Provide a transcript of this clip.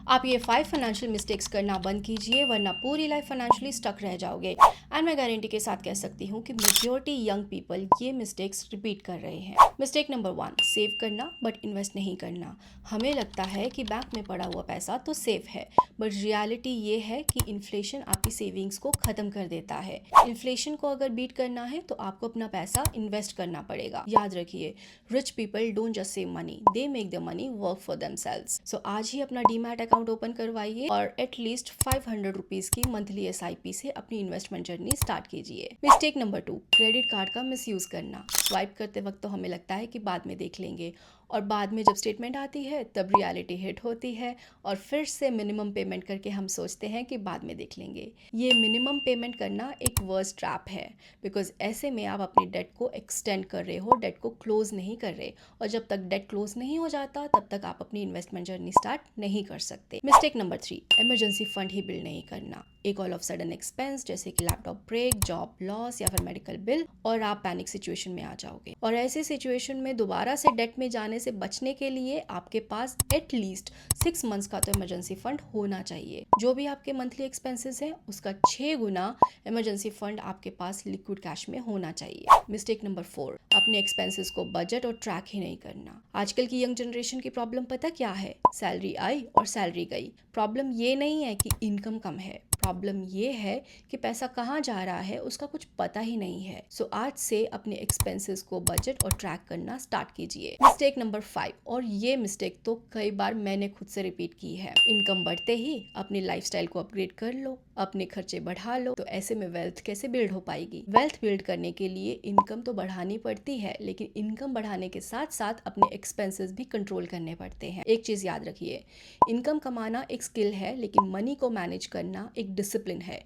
आप ये 5 financial mistakes करना बंद कीजिए, वरना पूरी लाइफ फाइनेंशियली स्टक रह जाओगे। एंड मैं गारंटी के साथ कह सकती हूँ कि मेजॉरिटी यंग पीपल ये मिस्टेक्स रिपीट कर रहे हैं। मिस्टेक नंबर 1, सेव करना बट इन्वेस्ट नहीं करना। हमें लगता है कि बैंक में पड़ा हुआ पैसा तो सेफ है, बट रियलिटी ये है कि इन्फ्लेशन आपकी सेविंग्स को ख़त्म कर देता है। इन्फ्लेशन को अगर बीट करना है तो आपको अपना पैसा इन्वेस्ट करना पड़ेगा। याद रखिए, rich people don't just save money, they make the money work for themselves. So आज ही अपना डीमैट अकाउंट ओपन करवाइए और एटलीस्ट 500 रुपीज़ की मंथली SIP से अपनी इन्वेस्टमेंट जर्नी स्टार्ट कीजिए। मिस्टेक नंबर 2, क्रेडिट कार्ड का मिसयूज़ करना। स्वाइप करते वक्त तो हमें लगता है कि बाद में देख लेंगे, और बाद में जब स्टेटमेंट आती है तब रियलिटी हिट होती है और फिर से मिनिमम पेमेंट करके हम सोचते हैं कि बाद में देख लेंगे। ये मिनिमम पेमेंट करना एक वर्स्ट ट्रैप है, बिकॉज ऐसे में आप अपनी डेट को एक्सटेंड कर रहे हो, डेट को क्लोज नहीं कर रहे, और जब तक डेट क्लोज नहीं हो जाता तब तक आप अपनी इन्वेस्टमेंट जर्नी स्टार्ट नहीं कर सकते। मिस्टेक नंबर 3, इमरजेंसी फंड ही बिल्ड नहीं करना। एक ऑल ऑफ सडन एक्सपेंस जैसे कि लैपटॉप ब्रेक, जॉब लॉस या फिर मेडिकल बिल, और आप पैनिक सिचुएशन में आ जाओगे। और ऐसे सिचुएशन में दोबारा से डेट में जाने से बचने के लिए आपके पास एटलीस्ट 6 मंथ्स का तो इमरजेंसी फंड होना चाहिए। जो भी आपके मंथली एक्सपेंसेस हैं उसका 6 गुना इमरजेंसी फंड आपके पास लिक्विड कैश में होना चाहिए। मिस्टेक नंबर 4, अपने एक्सपेंसेस को बजट और ट्रैक ही नहीं करना। आजकल की यंग जनरेशन की प्रॉब्लम पता क्या है? सैलरी आई और सैलरी गई। प्रॉब्लम ये नहीं है कि इनकम कम है, प्रॉब्लम ये है कि पैसा कहाँ जा रहा है उसका कुछ पता ही नहीं है। सो आज से अपने एक्सपेंसेस को बजट और ट्रैक करना स्टार्ट कीजिए। मिस्टेक नंबर 5, और ये मिस्टेक तो कई बार मैंने खुद से रिपीट की है। इनकम बढ़ते ही अपनी लाइफस्टाइल को अपग्रेड कर लो, अपने खर्चे बढ़ा लो, तो ऐसे में वेल्थ कैसे बिल्ड हो पाएगी? वेल्थ बिल्ड करने के लिए इनकम तो बढ़ानी पड़ती है, लेकिन इनकम बढ़ाने के साथ साथ अपने एक्सपेंसेस भी कंट्रोल करने पड़ते हैं। एक चीज याद रखिए, इनकम कमाना एक स्किल है, लेकिन मनी को मैनेज करना एक डिसिप्लिन है।